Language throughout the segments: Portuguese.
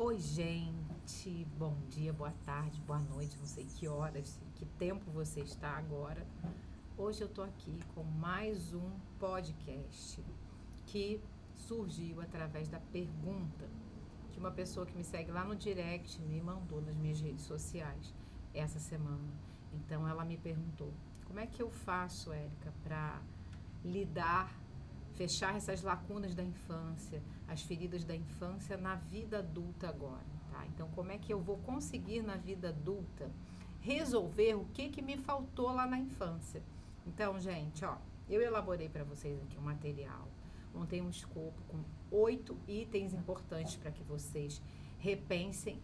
Oi, gente, bom dia, boa tarde, boa noite, não sei que horas, que tempo você está agora. Hoje eu tô aqui com mais um podcast que surgiu através da pergunta que uma pessoa que me segue lá no direct me mandou nas minhas redes sociais essa semana. Então ela me perguntou: como é que eu faço, Érica, para lidar, fechar essas lacunas da infância, as feridas da infância na vida adulta agora, tá? Então, como é que eu vou conseguir na vida adulta resolver o que me faltou lá na infância? Então, gente, ó, eu elaborei para vocês aqui um material, montei um escopo com 8 itens importantes para que vocês repensem.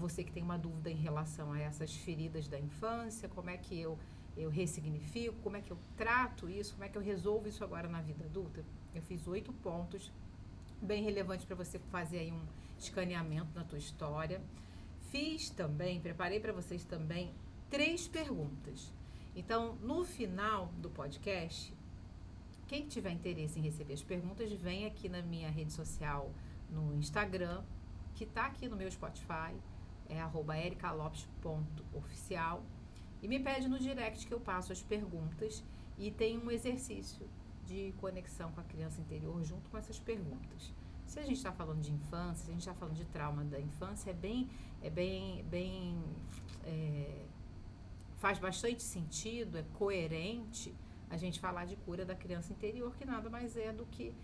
Você que tem uma dúvida em relação a essas feridas da infância, como é que eu ressignifico, como é que eu trato isso, como é que eu resolvo isso agora na vida adulta. Eu fiz 8 pontos bem relevantes para você fazer aí um escaneamento na tua história. Fiz também, preparei para vocês também 3 perguntas. Então, no final do podcast, quem tiver interesse em receber as perguntas, vem aqui na minha rede social, no Instagram, que está aqui no meu Spotify, é @ericalopes.oficial, e me pede no direct que eu passo as perguntas e tem um exercício de conexão com a criança interior junto com essas perguntas. Se a gente está falando de infância, se a gente está falando de trauma da infância, faz bastante sentido, é coerente a gente falar de cura da criança interior, que nada mais é do que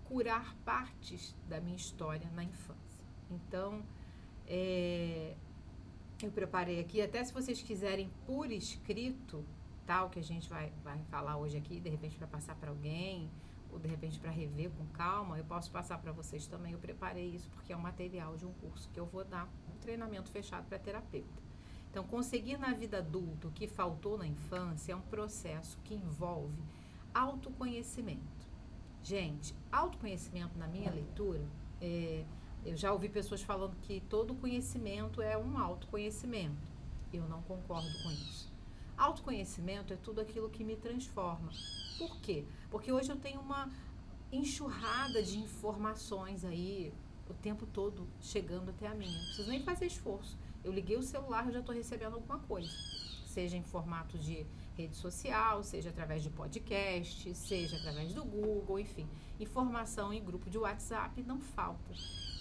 curar partes da minha história na infância. Então, eu preparei aqui, até se vocês quiserem por escrito, tal, que a gente vai falar hoje aqui, de repente para passar para alguém, ou de repente para rever com calma, eu posso passar para vocês também. Eu preparei isso porque é um material de um curso que eu vou dar, um treinamento fechado para terapeuta. Então, conseguir na vida adulta o que faltou na infância é um processo que envolve autoconhecimento. Gente, autoconhecimento na minha leitura, eu já ouvi pessoas falando que todo conhecimento é um autoconhecimento. Eu não concordo com isso. Autoconhecimento é tudo aquilo que me transforma. Por quê? Porque hoje eu tenho uma enxurrada de informações aí o tempo todo chegando até a mim. Não preciso nem fazer esforço. Eu liguei o celular e já estou recebendo alguma coisa. Seja em formato de rede social, seja através de podcast, seja através do Google, enfim. Informação em grupo de WhatsApp não falta.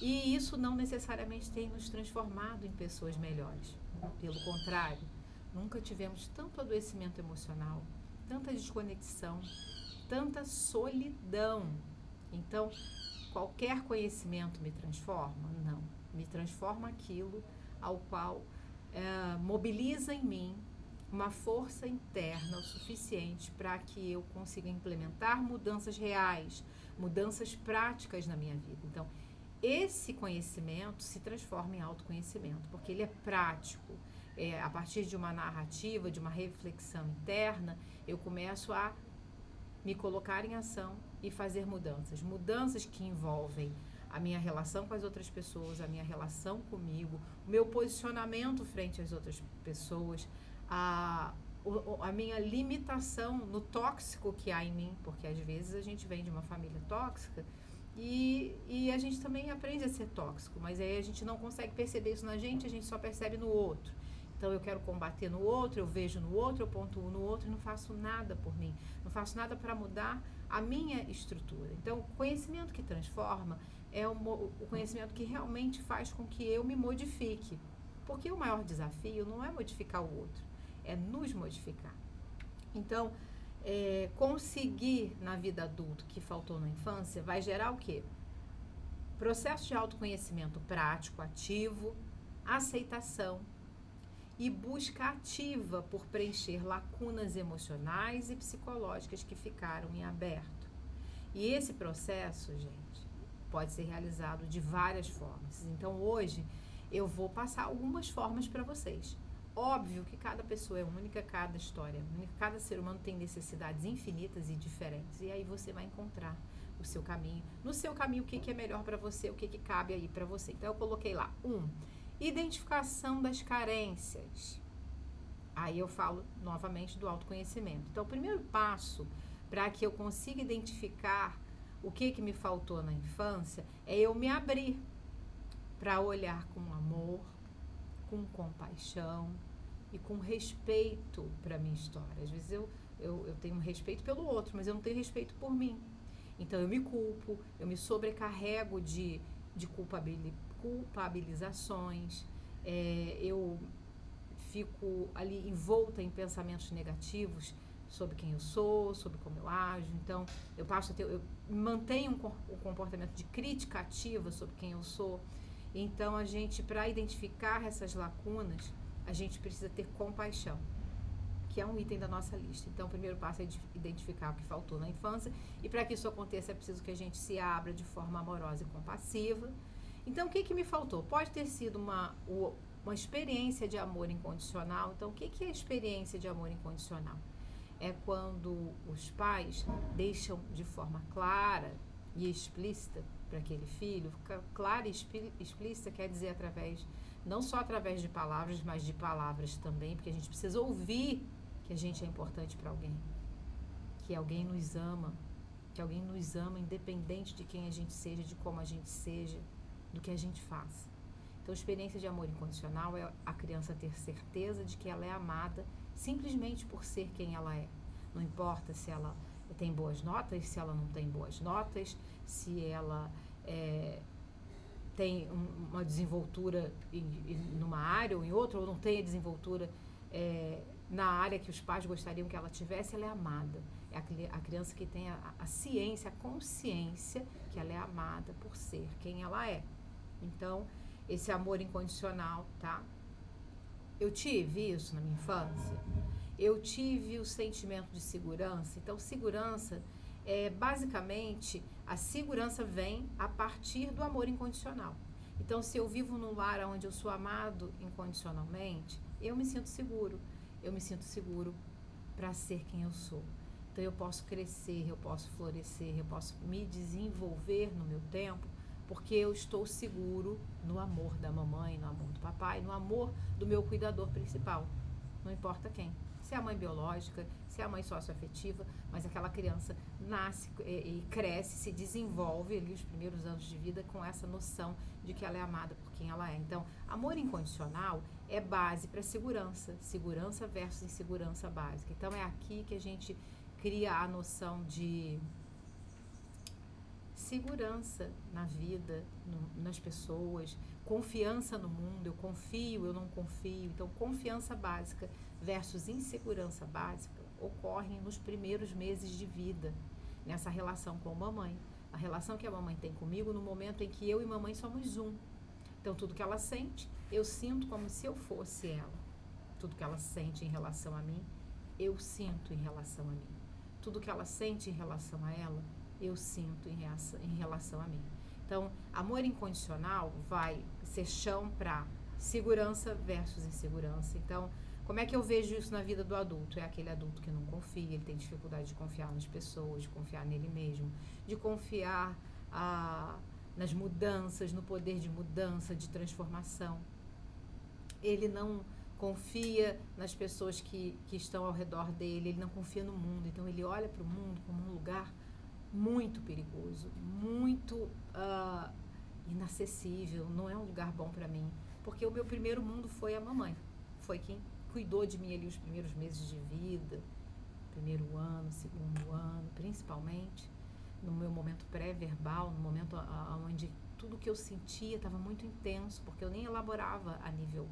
E isso não necessariamente tem nos transformado em pessoas melhores. Pelo contrário, nunca tivemos tanto adoecimento emocional, tanta desconexão, tanta solidão. Então, qualquer conhecimento me transforma? Não. Me transforma aquilo ao qual mobiliza em mim uma força interna o suficiente para que eu consiga implementar mudanças reais, mudanças práticas na minha vida. Então, esse conhecimento se transforma em autoconhecimento, porque ele é prático. A partir de uma narrativa, de uma reflexão interna, eu começo a me colocar em ação e fazer mudanças. Mudanças que envolvem a minha relação com as outras pessoas, a minha relação comigo, o meu posicionamento frente às outras pessoas, a minha limitação no tóxico que há em mim, porque às vezes a gente vem de uma família tóxica e a gente também aprende a ser tóxico, mas aí a gente não consegue perceber isso na gente, a gente só percebe no outro. Então eu quero combater no outro, eu vejo no outro, eu pontuo no outro e não faço nada por mim, não faço nada para mudar a minha estrutura. Então, o conhecimento que transforma é o conhecimento que realmente faz com que eu me modifique. Porque o maior desafio não é modificar o outro, é nos modificar. Então, conseguir na vida adulta o que faltou na infância vai gerar o quê? Processo de autoconhecimento prático, ativo, aceitação e busca ativa por preencher lacunas emocionais e psicológicas que ficaram em aberto. E esse processo, gente, pode ser realizado de várias formas. Então, hoje, eu vou passar algumas formas para vocês. Óbvio que cada pessoa é única, cada história é única, cada ser humano tem necessidades infinitas e diferentes. E aí você vai encontrar o seu caminho. No seu caminho, o que é melhor para você, o que cabe aí para você. Então, eu coloquei lá, identificação das carências. Aí eu falo novamente do autoconhecimento. Então, o primeiro passo para que eu consiga identificar o que me faltou na infância é eu me abrir para olhar com amor, com compaixão e com respeito para a minha história. Às vezes eu tenho respeito pelo outro, mas eu não tenho respeito por mim. Então eu me culpo, eu me sobrecarrego de culpabilizações, eu fico ali envolta em pensamentos negativos sobre quem eu sou, sobre como eu ajo. Então eu mantenho um comportamento de crítica ativa sobre quem eu sou. Então para identificar essas lacunas, a gente precisa ter compaixão, que é um item da nossa lista. Então, o primeiro passo é identificar o que faltou na infância, e para que isso aconteça é preciso que a gente se abra de forma amorosa e compassiva. Então, o que me faltou? Pode ter sido uma experiência de amor incondicional. Então, o que é a experiência de amor incondicional? É quando os pais deixam de forma clara e explícita para aquele filho. Clara e explícita quer dizer não só através de palavras, mas de palavras também, porque a gente precisa ouvir que a gente é importante para alguém, que alguém nos ama, independente de quem a gente seja, de como a gente seja, do que a gente faça. Então, a experiência de amor incondicional é a criança ter certeza de que ela é amada simplesmente por ser quem ela é. Não importa se ela tem boas notas, se ela não tem boas notas, se ela tem uma desenvoltura numa área ou em outra, ou não tem a desenvoltura na área que os pais gostariam que ela tivesse, ela é amada. É a criança que tem a ciência, a consciência que ela é amada por ser quem ela é. Então, esse amor incondicional, tá? Eu tive isso na minha infância. Eu tive o sentimento de segurança. Então, segurança basicamente, a segurança vem a partir do amor incondicional. Então, se eu vivo num lar onde eu sou amado incondicionalmente, eu me sinto seguro. Eu me sinto seguro para ser quem eu sou. Então, eu posso crescer, eu posso florescer, eu posso me desenvolver no meu tempo, porque eu estou seguro no amor da mamãe, no amor do papai, no amor do meu cuidador principal. Não importa quem. Se é a mãe biológica, se é a mãe socioafetiva, mas aquela criança nasce e cresce, se desenvolve ali os primeiros anos de vida com essa noção de que ela é amada por quem ela é. Então, amor incondicional é base para segurança versus insegurança básica. Então, é aqui que a gente cria a noção de segurança na vida, nas pessoas, confiança no mundo, eu confio, eu não confio. Então, confiança básica versus insegurança básica ocorrem nos primeiros meses de vida, nessa relação com a mamãe. A relação que a mamãe tem comigo no momento em que eu e mamãe somos um. Então, tudo que ela sente, eu sinto como se eu fosse ela. Tudo que ela sente em relação a mim, eu sinto em relação a mim. Tudo que ela sente em relação a ela, eu sinto em relação a mim. Então, amor incondicional vai ser chão para segurança versus insegurança. Então, como é que eu vejo isso na vida do adulto? É aquele adulto que não confia, ele tem dificuldade de confiar nas pessoas, de confiar nele mesmo, de confiar nas mudanças, no poder de mudança, de transformação. Ele não confia nas pessoas que estão ao redor dele, ele não confia no mundo. Então, ele olha para o mundo como um lugar muito perigoso, muito inacessível, não é um lugar bom para mim, porque o meu primeiro mundo foi a mamãe, foi quem cuidou de mim ali os primeiros meses de vida, primeiro ano, segundo ano, principalmente no meu momento pré-verbal, no momento onde tudo que eu sentia estava muito intenso, porque eu nem elaborava a nível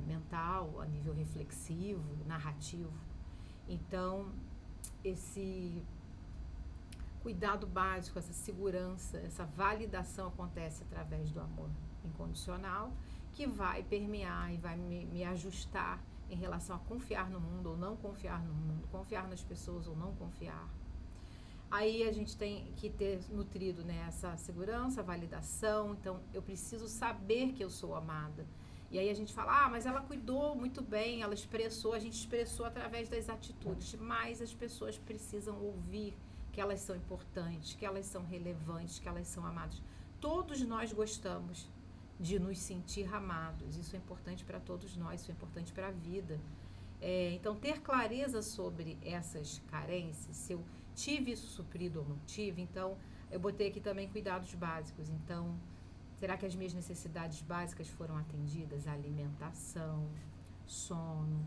mental, a nível reflexivo, narrativo. Então, esse cuidado básico, essa segurança, essa validação acontece através do amor incondicional, que vai permear e vai me ajustar em relação a confiar no mundo ou não confiar no mundo, confiar nas pessoas ou não confiar. Aí a gente tem que ter nutrido, né, essa segurança, validação. Então, eu preciso saber que eu sou amada. E aí a gente fala, mas ela cuidou muito bem, ela expressou, a gente expressou através das atitudes, mas as pessoas precisam ouvir que elas são importantes, que elas são relevantes, que elas são amadas. Todos nós gostamos de nos sentir amados, isso é importante para todos nós, isso é importante para a vida. Então, ter clareza sobre essas carências, se eu tive isso suprido ou não tive, então, eu botei aqui também cuidados básicos. Então, Será que as minhas necessidades básicas foram atendidas? Alimentação, sono,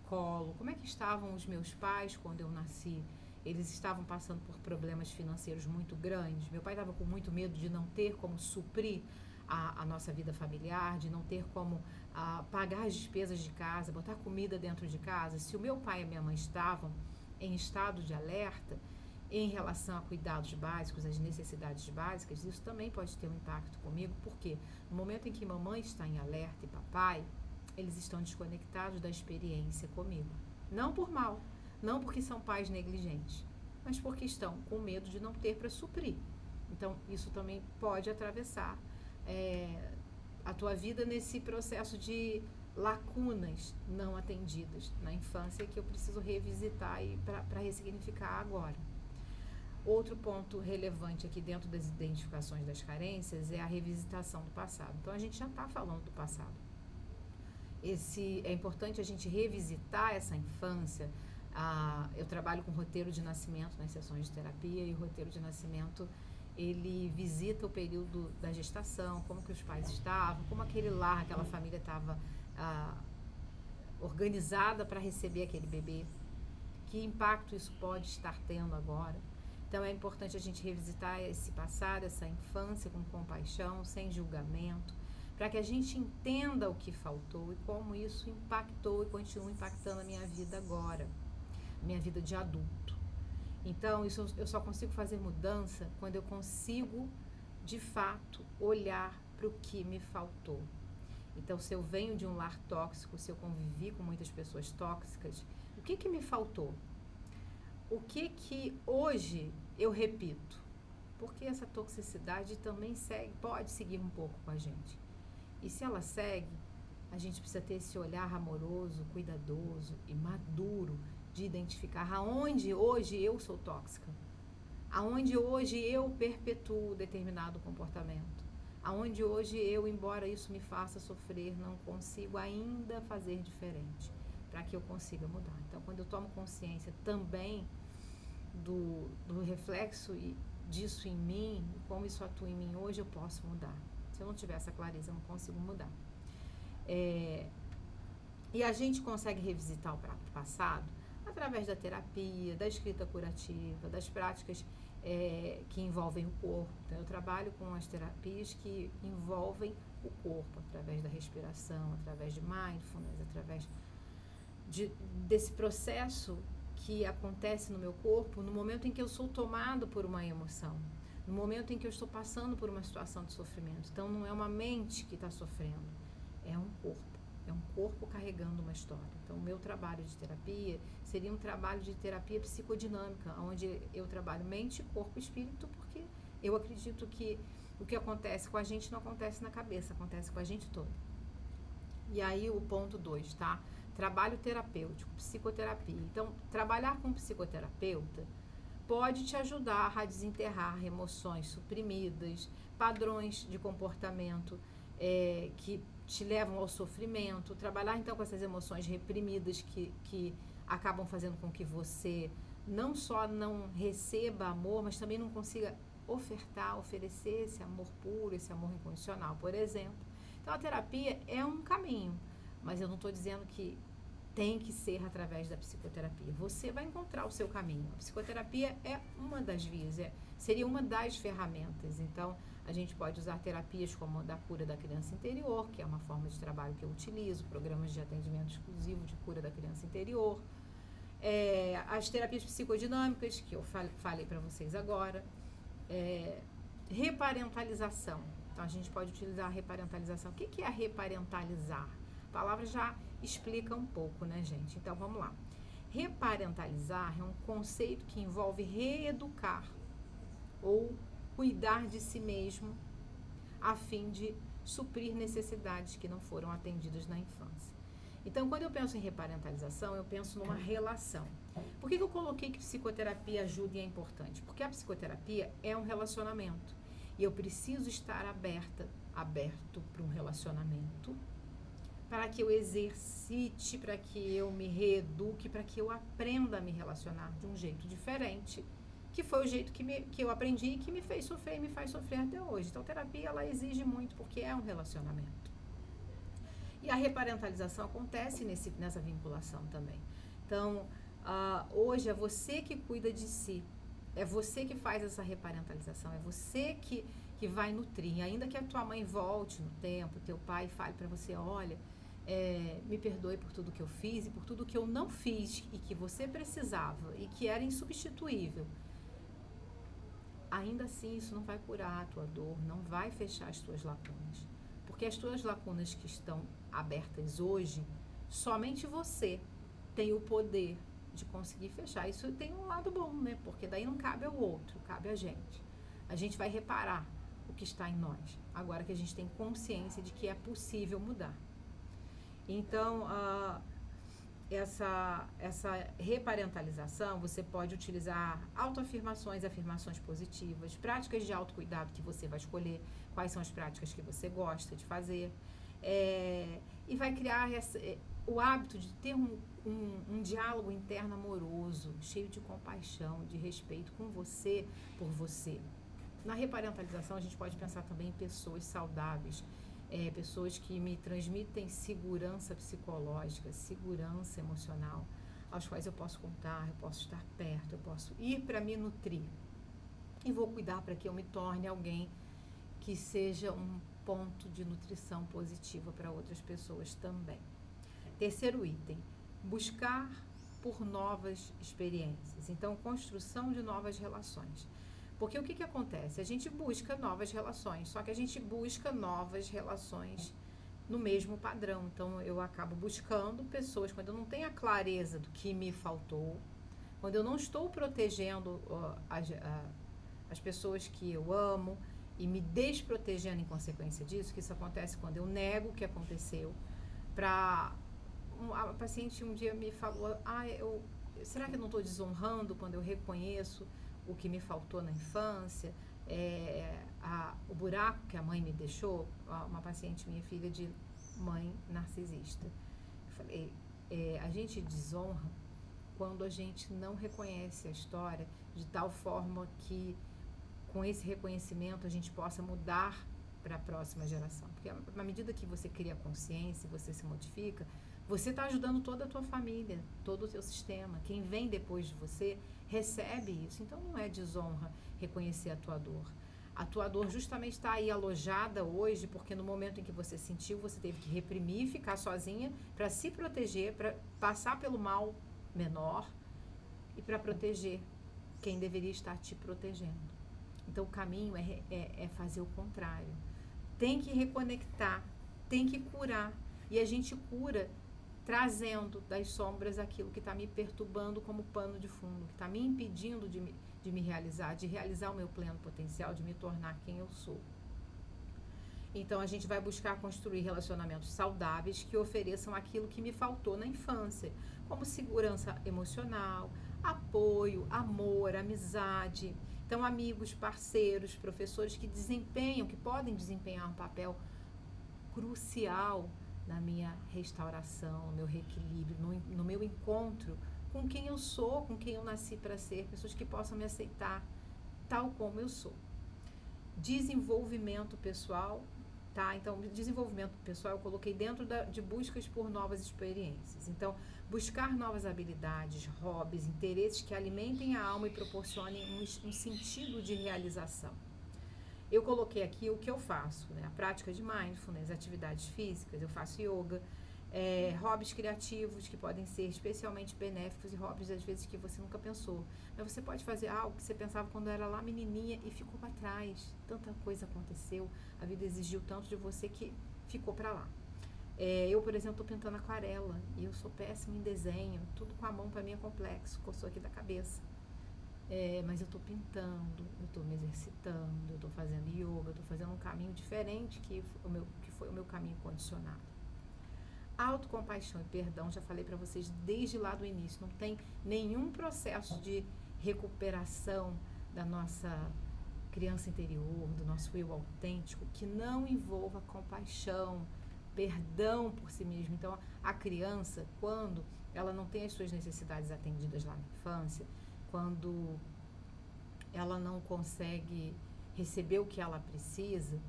colo. Como é que estavam os meus pais quando eu nasci? Eles estavam passando por problemas financeiros muito grandes. Meu pai estava com muito medo de não ter como suprir a nossa vida familiar, de não ter como pagar as despesas de casa, botar comida dentro de casa. Se o meu pai e a minha mãe estavam em estado de alerta em relação a cuidados básicos, as necessidades básicas, isso também pode ter um impacto comigo, porque no momento em que mamãe está em alerta e papai, eles estão desconectados da experiência comigo. Não por mal, não porque são pais negligentes, mas porque estão com medo de não ter para suprir. Então, isso também pode atravessar a tua vida nesse processo de lacunas não atendidas na infância que eu preciso revisitar e para ressignificar agora. Outro ponto relevante aqui dentro das identificações das carências é a revisitação do passado. Então, a gente já está falando do passado. É importante a gente revisitar essa infância. Eu trabalho com roteiro de nascimento nas sessões de terapia, e o roteiro de nascimento, ele visita o período da gestação, como que os pais estavam, como aquele lar, aquela família estava organizada para receber aquele bebê, que impacto isso pode estar tendo agora. Então é importante a gente revisitar esse passado, essa infância com compaixão, sem julgamento, para que a gente entenda o que faltou e como isso impactou e continua impactando a minha vida agora, minha vida de adulto. Então, isso eu só consigo fazer mudança quando eu consigo, de fato, olhar para o que me faltou. Então, se eu venho de um lar tóxico, se eu convivi com muitas pessoas tóxicas, o que me faltou? O que hoje eu repito? Porque essa toxicidade também pode seguir um pouco com a gente. E se ela segue, a gente precisa ter esse olhar amoroso, cuidadoso e maduro de identificar aonde hoje eu sou tóxica, aonde hoje eu perpetuo determinado comportamento, aonde hoje eu, embora isso me faça sofrer, não consigo ainda fazer diferente, para que eu consiga mudar. Então, quando eu tomo consciência também do reflexo disso em mim, como isso atua em mim hoje, eu posso mudar. Se eu não tiver essa clareza, eu não consigo mudar. E a gente consegue revisitar o passado através da terapia, da escrita curativa, das práticas que envolvem o corpo. Então, eu trabalho com as terapias que envolvem o corpo, através da respiração, através de mindfulness, através desse processo que acontece no meu corpo no momento em que eu sou tomado por uma emoção, no momento em que eu estou passando por uma situação de sofrimento. Então, não é uma mente que está sofrendo, é um corpo carregando uma história. Então, o meu trabalho de terapia seria um trabalho de terapia psicodinâmica, onde eu trabalho mente, corpo e espírito, porque eu acredito que o que acontece com a gente não acontece na cabeça, acontece com a gente todo. E aí, o ponto 2, tá? Trabalho terapêutico, psicoterapia. Então, trabalhar com um psicoterapeuta pode te ajudar a desenterrar emoções suprimidas, padrões de comportamento que te levam ao sofrimento, trabalhar então com essas emoções reprimidas que acabam fazendo com que você não só não receba amor, mas também não consiga oferecer esse amor puro, esse amor incondicional, por exemplo. Então, a terapia é um caminho, mas eu não estou dizendo que tem que ser através da psicoterapia. Você vai encontrar o seu caminho. A psicoterapia é uma das vias, seria uma das ferramentas. Então, a gente pode usar terapias como a da cura da criança interior, que é uma forma de trabalho que eu utilizo, programas de atendimento exclusivo de cura da criança interior, as terapias psicodinâmicas, que eu falei para vocês agora, reparentalização. Então, a gente pode utilizar a reparentalização. O que é a reparentalizar? A palavra já explica um pouco, né, gente? Então, vamos lá. Reparentalizar é um conceito que envolve reeducar ou cuidar de si mesmo a fim de suprir necessidades que não foram atendidas na infância. Então, quando eu penso em reparentalização, eu penso numa relação. Por que eu coloquei que psicoterapia ajuda e é importante? Porque a psicoterapia é um relacionamento. E eu preciso estar aberto para um relacionamento, para que eu exercite, para que eu me reeduque, para que eu aprenda a me relacionar de um jeito diferente, que foi o jeito que eu aprendi e que me fez sofrer e me faz sofrer até hoje. Então, terapia, ela exige muito, porque é um relacionamento. E a reparentalização acontece nessa vinculação também. Então, hoje é você que cuida de si, é você que faz essa reparentalização, é você que vai nutrir. Ainda que a tua mãe volte no tempo, teu pai fale para você, olha, me perdoe por tudo que eu fiz e por tudo que eu não fiz e que você precisava e que era insubstituível. Ainda assim, isso não vai curar a tua dor, não vai fechar as tuas lacunas. Porque as tuas lacunas que estão abertas hoje, somente você tem o poder de conseguir fechar. Isso tem um lado bom, né? Porque daí não cabe ao outro, cabe a gente. A gente vai reparar o que está em nós, agora que a gente tem consciência de que é possível mudar. Então, essa reparentalização, você pode utilizar autoafirmações, afirmações positivas, práticas de autocuidado que você vai escolher, quais são as práticas que você gosta de fazer, e vai criar o hábito de ter um diálogo interno amoroso, cheio de compaixão, de respeito com você, por você. Na reparentalização, a gente pode pensar também em pessoas saudáveis, pessoas que me transmitem segurança psicológica, segurança emocional, aos quais eu posso contar, eu posso estar perto, eu posso ir para me nutrir. E vou cuidar para que eu me torne alguém que seja um ponto de nutrição positiva para outras pessoas também. Terceiro item, buscar por novas experiências. Então, construção de novas relações. Porque o que acontece? A gente busca novas relações, só que a gente busca novas relações no mesmo padrão. Então, eu acabo buscando pessoas, quando eu não tenho a clareza do que me faltou, quando eu não estou protegendo as pessoas que eu amo e me desprotegendo em consequência disso, que isso acontece quando eu nego o que aconteceu. A paciente um dia me falou, será que eu não estou desonrando quando eu reconheço o que me faltou na infância, o buraco que a mãe me deixou? Uma paciente minha, filha de mãe narcisista. Eu falei, a gente desonra quando a gente não reconhece a história de tal forma que, com esse reconhecimento, a gente possa mudar para a próxima geração. Porque à medida que você cria consciência, você se modifica, você está ajudando toda a tua família, todo o teu sistema. Quem vem depois de você recebe isso. Então, não é desonra reconhecer a tua dor. A tua dor justamente está aí alojada hoje, porque no momento em que você sentiu, você teve que reprimir, ficar sozinha para se proteger, para passar pelo mal menor e para proteger quem deveria estar te protegendo. Então, o caminho é fazer o contrário. Tem que reconectar, tem que curar. E a gente cura trazendo das sombras aquilo que está me perturbando como pano de fundo, que está me impedindo de me realizar, de realizar o meu pleno potencial, de me tornar quem eu sou. Então, a gente vai buscar construir relacionamentos saudáveis que ofereçam aquilo que me faltou na infância, como segurança emocional, apoio, amor, amizade. Então, amigos, parceiros, professores que podem desempenhar um papel crucial na minha restauração, no meu reequilíbrio, no meu encontro com quem eu sou, com quem eu nasci para ser, pessoas que possam me aceitar tal como eu sou. Desenvolvimento pessoal, tá? Então, desenvolvimento pessoal eu coloquei dentro de buscas por novas experiências. Então, buscar novas habilidades, hobbies, interesses que alimentem a alma e proporcionem um sentido de realização. Eu coloquei aqui o que eu faço, né? A prática de mindfulness, atividades físicas, eu faço yoga, hobbies criativos que podem ser especialmente benéficos e hobbies às vezes que você nunca pensou. Mas você pode fazer algo que você pensava quando era lá menininha e ficou para trás. Tanta coisa aconteceu, a vida exigiu tanto de você que ficou para lá. Eu, por exemplo, estou pintando aquarela e eu sou péssima em desenho, tudo com a mão para mim é complexo, coçou aqui da cabeça. Mas eu estou pintando, eu estou me exercitando, eu estou fazendo yoga, eu estou fazendo um caminho diferente que foi o meu caminho condicionado. Autocompaixão e perdão, já falei para vocês desde lá do início, não tem nenhum processo de recuperação da nossa criança interior, do nosso eu autêntico, que não envolva compaixão, perdão por si mesmo. Então, a criança, quando ela não tem as suas necessidades atendidas lá na infância, quando ela não consegue receber o que ela precisa,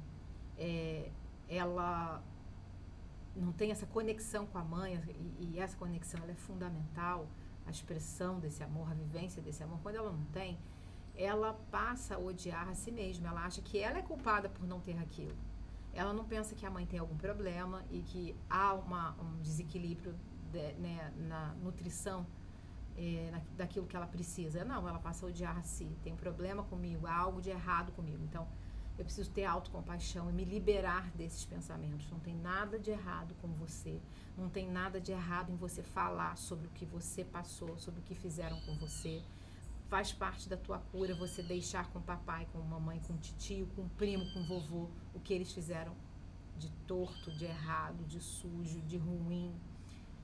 ela não tem essa conexão com a mãe, e essa conexão ela é fundamental, a expressão desse amor, a vivência desse amor. Quando ela não tem, ela passa a odiar a si mesma, ela acha que ela é culpada por não ter aquilo. Ela não pensa que a mãe tem algum problema e que há um desequilíbrio né, na nutrição daquilo que ela precisa. Não, ela passa a odiar a si. Tem um problema comigo, há algo de errado comigo. Então, eu preciso ter autocompaixão e me liberar desses pensamentos. Não tem nada de errado com você. Não tem nada de errado em você falar sobre o que você passou, sobre o que fizeram com você. Faz parte da tua cura você deixar com o papai, com a mamãe, com o titio, com o primo, com o vovô, o que eles fizeram de torto, de errado, de sujo, de ruim,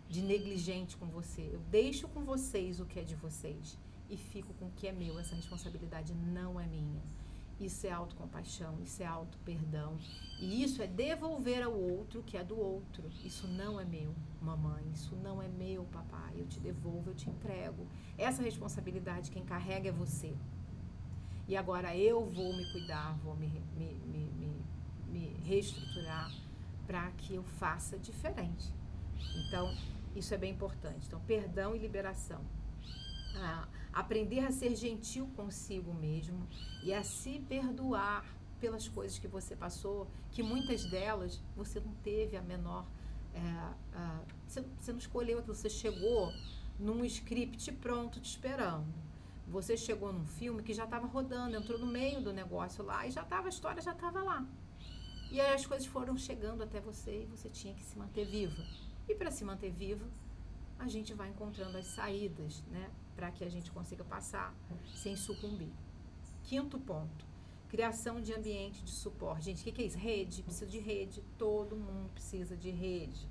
de negligente com você. Eu deixo com vocês o que é de vocês e fico com o que é meu. Essa responsabilidade não é minha. Isso é autocompaixão, isso é auto-perdão. E isso é devolver ao outro o que é do outro. Isso não é meu, mamãe. Isso não é meu, papai. Eu te devolvo, eu te entrego. Essa responsabilidade quem carrega é você. E agora eu vou me cuidar, vou me reestruturar para que eu faça diferente. Então, isso é bem importante. Então, perdão e liberação. Aprender a ser gentil consigo mesmo e a se perdoar pelas coisas que você passou, que muitas delas você não teve a menor... você não escolheu aquilo, você chegou num script pronto te esperando. Você chegou num filme que já estava rodando, entrou no meio do negócio lá e já estava, a história já estava lá. E aí as coisas foram chegando até você e você tinha que se manter viva. E para se manter viva, a gente vai encontrando as saídas, né? Para que a gente consiga passar sem sucumbir. 5º ponto, criação de ambiente de suporte. Gente, o que é isso? Rede, precisa de rede, todo mundo precisa de rede.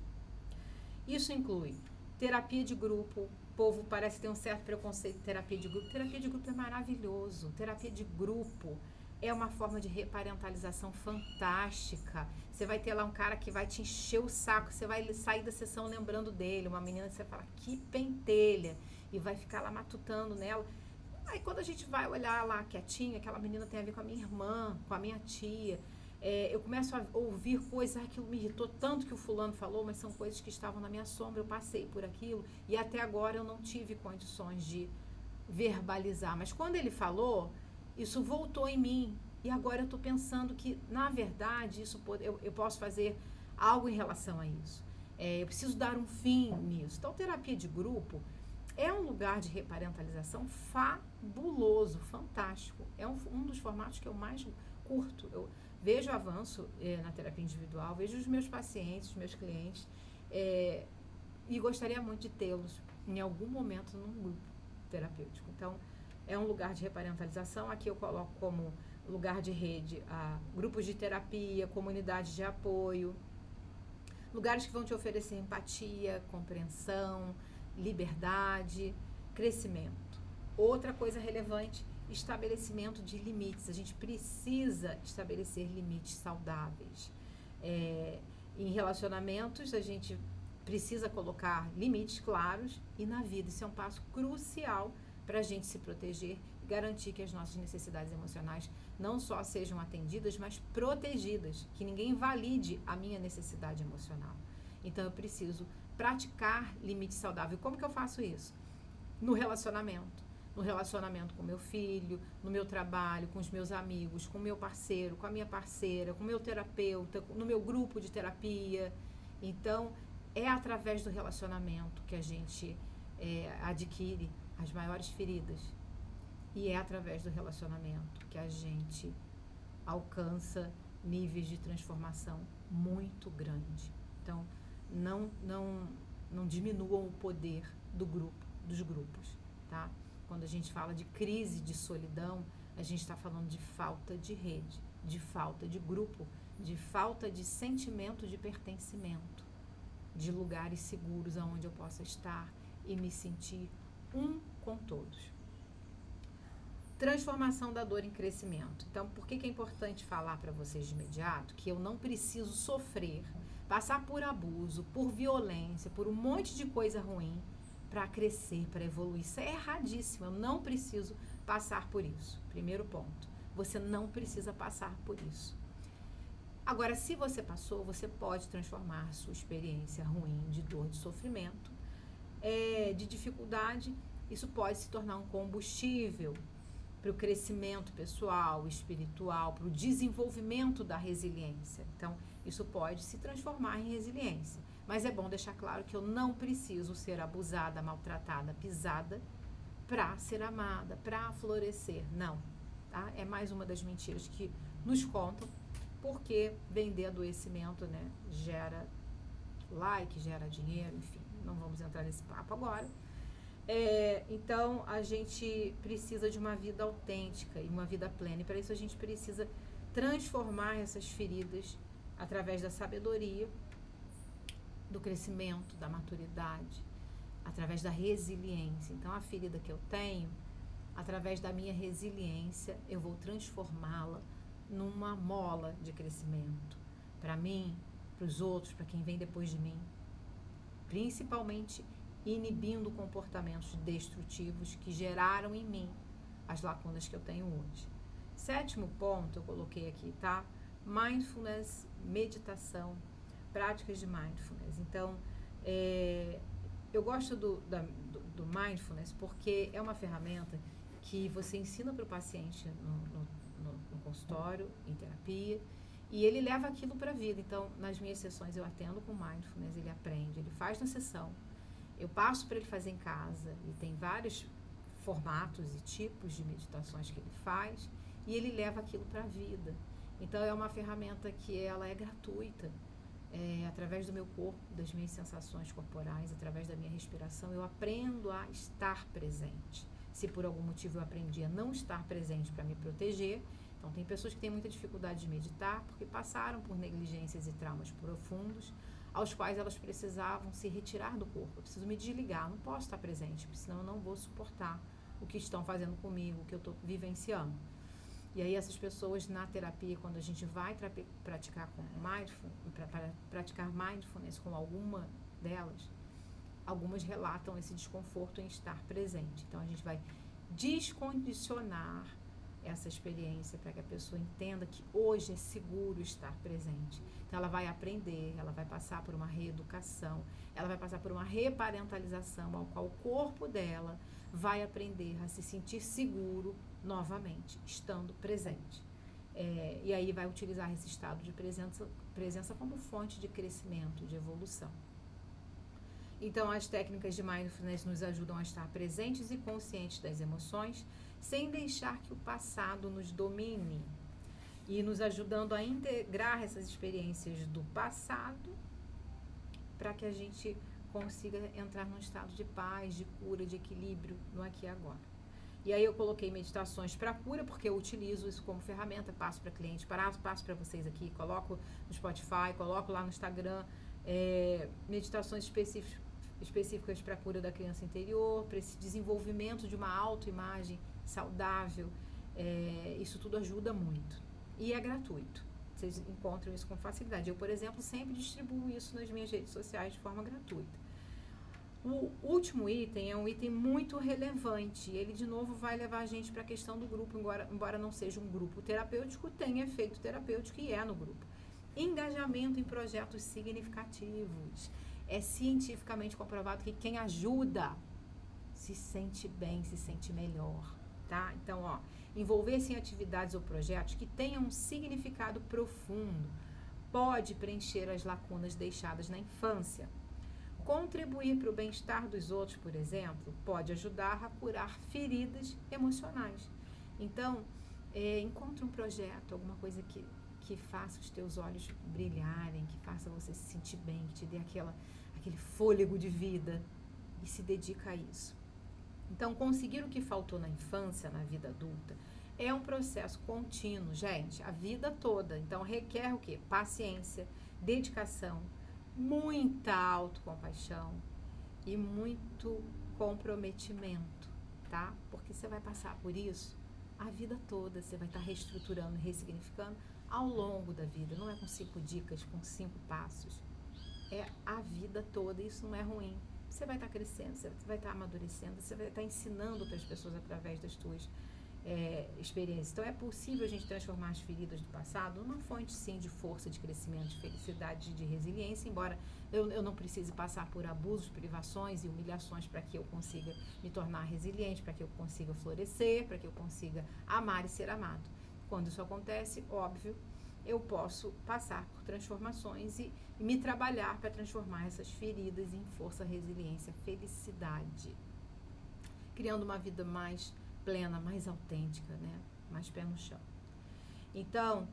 Isso inclui terapia de grupo. O povo parece ter um certo preconceito de terapia de grupo. Terapia de grupo é maravilhoso. Terapia de grupo é uma forma de reparentalização fantástica. Você vai ter lá um cara que vai te encher o saco, você vai sair da sessão lembrando dele, uma menina que você fala, que pentelha, e vai ficar lá matutando nela. Aí quando a gente vai olhar lá quietinho, aquela menina tem a ver com a minha irmã, com a minha tia, eu começo a ouvir coisas, aquilo me irritou tanto que o fulano falou, mas são coisas que estavam na minha sombra, eu passei por aquilo, e até agora eu não tive condições de verbalizar. Mas quando ele falou, isso voltou em mim, e agora eu estou pensando que, na verdade, eu posso fazer algo em relação a isso. Eu preciso dar um fim nisso. Então, terapia de grupo é um lugar de reparentalização fabuloso, fantástico. É um dos formatos que eu mais curto. Eu vejo avanço na terapia individual, vejo os meus pacientes, os meus clientes, e gostaria muito de tê-los em algum momento num grupo terapêutico. Então, é um lugar de reparentalização. Aqui eu coloco como lugar de rede grupos de terapia, comunidades de apoio, lugares que vão te oferecer empatia, compreensão, liberdade, crescimento. Outra coisa relevante, estabelecimento de limites. A gente precisa estabelecer limites saudáveis. Em relacionamentos, a gente precisa colocar limites claros, e na vida isso é um passo crucial para a gente se proteger e garantir que as nossas necessidades emocionais não só sejam atendidas, mas protegidas, que ninguém invalide a minha necessidade emocional. Então, eu preciso praticar limite saudável. Como que eu faço isso? No relacionamento com meu filho, no meu trabalho, com os meus amigos, com o meu parceiro, com a minha parceira, com o meu terapeuta, no meu grupo de terapia. Então, é através do relacionamento que a gente adquire as maiores feridas, e é através do relacionamento que a gente alcança níveis de transformação muito grande. Então, não diminuam o poder dos grupos, tá? Quando a gente fala de crise de solidão, a gente está falando de falta de rede, de falta de grupo, de falta de sentimento de pertencimento, de lugares seguros aonde eu possa estar e me sentir um com todos. Transformação da dor em crescimento. Então, por que é importante falar para vocês de imediato que eu não preciso sofrer, passar por abuso, por violência, por um monte de coisa ruim para crescer, para evoluir? Isso é erradíssimo. Eu não preciso passar por isso. Primeiro ponto. Você não precisa passar por isso. Agora, se você passou, você pode transformar a sua experiência ruim de dor, de sofrimento, de dificuldade. Isso pode se tornar um combustível para o crescimento pessoal, espiritual, para o desenvolvimento da resiliência. Então, isso pode se transformar em resiliência. Mas é bom deixar claro que eu não preciso ser abusada, maltratada, pisada para ser amada, para florescer. Não. Tá? É mais uma das mentiras que nos contam, porque vender adoecimento, né, gera like, gera dinheiro, enfim. Não vamos entrar nesse papo agora. Então, a gente precisa de uma vida autêntica e uma vida plena. E para isso a gente precisa transformar essas feridas através da sabedoria, do crescimento, da maturidade, através da resiliência. Então, a ferida que eu tenho, através da minha resiliência, eu vou transformá-la numa mola de crescimento. Para mim, para os outros, para quem vem depois de mim. Principalmente inibindo comportamentos destrutivos que geraram em mim as lacunas que eu tenho hoje. 7º ponto, eu coloquei aqui, tá? Mindfulness, meditação, práticas de mindfulness. Então, eu gosto do mindfulness porque é uma ferramenta que você ensina para o paciente no consultório, em terapia, e ele leva aquilo para a vida. Então, nas minhas sessões eu atendo com mindfulness, ele aprende, ele faz na sessão, eu passo para ele fazer em casa, e tem vários formatos e tipos de meditações que ele faz, e ele leva aquilo para a vida. Então, é uma ferramenta que ela é gratuita. Através do meu corpo, das minhas sensações corporais, através da minha respiração, eu aprendo a estar presente. Se por algum motivo eu aprendi a não estar presente para me proteger, então tem pessoas que têm muita dificuldade de meditar porque passaram por negligências e traumas profundos, aos quais elas precisavam se retirar do corpo. Eu preciso me desligar, não posso estar presente, porque senão eu não vou suportar o que estão fazendo comigo, o que eu estou vivenciando. E aí essas pessoas na terapia, quando a gente vai praticar mindfulness com alguma delas, algumas relatam esse desconforto em estar presente. Então a gente vai descondicionar essa experiência para que a pessoa entenda que hoje é seguro estar presente. Então ela vai aprender, ela vai passar por uma reeducação, ela vai passar por uma reparentalização, ao qual o corpo dela vai aprender a se sentir seguro novamente, estando presente. E aí vai utilizar esse estado de presença como fonte de crescimento, de evolução. Então, as técnicas de mindfulness nos ajudam a estar presentes e conscientes das emoções, sem deixar que o passado nos domine, e nos ajudando a integrar essas experiências do passado para que a gente consiga entrar num estado de paz, de cura, de equilíbrio no aqui e agora. E aí eu coloquei meditações para cura, porque eu utilizo isso como ferramenta, passo para cliente, passo para vocês aqui, coloco no Spotify, coloco lá no Instagram, meditações específicas para a cura da criança interior, para esse desenvolvimento de uma autoimagem saudável. Isso tudo ajuda muito. E é gratuito. Vocês encontram isso com facilidade. Eu, por exemplo, sempre distribuo isso nas minhas redes sociais de forma gratuita. O último item é um item muito relevante. Ele, de novo, vai levar a gente para a questão do grupo, embora não seja um grupo terapêutico, tem efeito terapêutico e é no grupo. Engajamento em projetos significativos. É cientificamente comprovado que quem ajuda se sente bem, se sente melhor, tá? Então, envolver-se em atividades ou projetos que tenham um significado profundo pode preencher as lacunas deixadas na infância. Contribuir para o bem-estar dos outros, por exemplo, pode ajudar a curar feridas emocionais. Então, encontre um projeto, alguma coisa que faça os teus olhos brilharem, que faça você se sentir bem, que te dê aquele fôlego de vida, e se dedica a isso. Então, conseguir o que faltou na infância, na vida adulta, é um processo contínuo, gente, a vida toda. Então, requer o quê? Paciência, dedicação, muita autocompaixão e muito comprometimento, tá? Porque você vai passar por isso a vida toda, você vai estar reestruturando, ressignificando ao longo da vida. Não é com 5 dicas, com 5 passos. É a vida toda, isso não é ruim. você vai estar crescendo, você vai estar amadurecendo, você vai estar ensinando outras pessoas através das tuas experiências. Então é possível a gente transformar as feridas do passado numa fonte sim de força, de crescimento, de felicidade, de resiliência, embora eu não precise passar por abusos, privações e humilhações para que eu consiga me tornar resiliente, para que eu consiga florescer, para que eu consiga amar e ser amado. Quando isso acontece, óbvio, eu posso passar por transformações e me trabalhar para transformar essas feridas em força, resiliência, felicidade, criando uma vida mais plena, mais autêntica, né? Mais pé no chão. Então,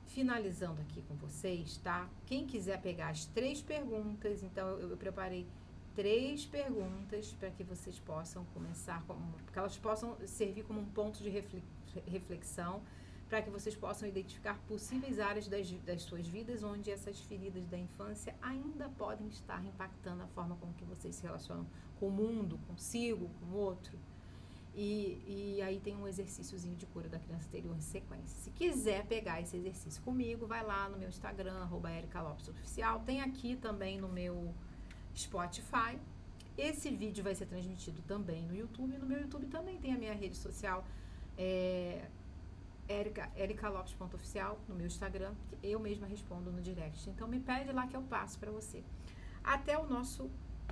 finalizando aqui com vocês, tá? Quem quiser pegar as 3 perguntas, então eu preparei 3 perguntas para que vocês possam começar, porque elas possam servir como um ponto de reflexão, para que vocês possam identificar possíveis áreas das suas vidas onde essas feridas da infância ainda podem estar impactando a forma com que vocês se relacionam com o mundo, consigo, com o outro. E aí tem um exercíciozinho de cura da criança interior em sequência. Se quiser pegar esse exercício comigo, vai lá no meu Instagram, @ericalopesoficial. Tem aqui também no meu Spotify. Esse vídeo vai ser transmitido também no YouTube. No meu YouTube também tem a minha rede social, ericalopes.oficial, no meu Instagram, que eu mesma respondo no direct. Então me pede lá que eu passo para você. Até o nosso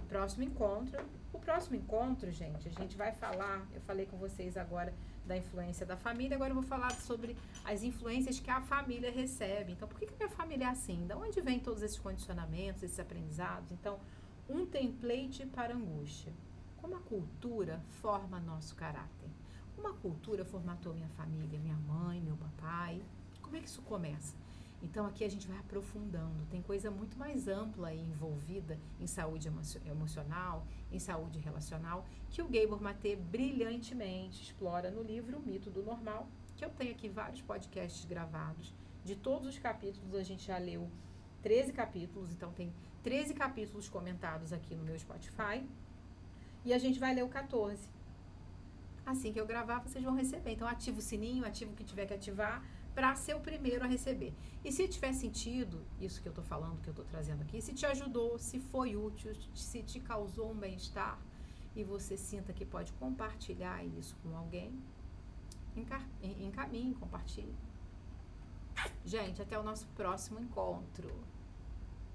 próximo encontro. O próximo encontro, gente, a gente vai falar, eu falei com vocês agora da influência da família, agora eu vou falar sobre as influências que a família recebe. Então, por que a minha família é assim? De onde vem todos esses condicionamentos, esses aprendizados? Então, um template para angústia. Como a cultura forma nosso caráter? Como a cultura formatou minha família, minha mãe, meu papai? Como é que isso começa? Então, aqui a gente vai aprofundando. Tem coisa muito mais ampla aí envolvida em saúde emocional, em saúde relacional, que o Gabor Maté brilhantemente explora no livro O Mito do Normal, que eu tenho aqui vários podcasts gravados. De todos os capítulos, a gente já leu 13 capítulos, então tem 13 capítulos comentados aqui no meu Spotify. E a gente vai ler o 14. Assim que eu gravar, vocês vão receber. Então, ativa o sininho, ativa o que tiver que ativar, para ser o primeiro a receber. E se tiver sentido, isso que eu tô falando, que eu tô trazendo aqui, se te ajudou, se foi útil, se te causou um bem-estar e você sinta que pode compartilhar isso com alguém, encaminhe, compartilhe. Gente, até o nosso próximo encontro.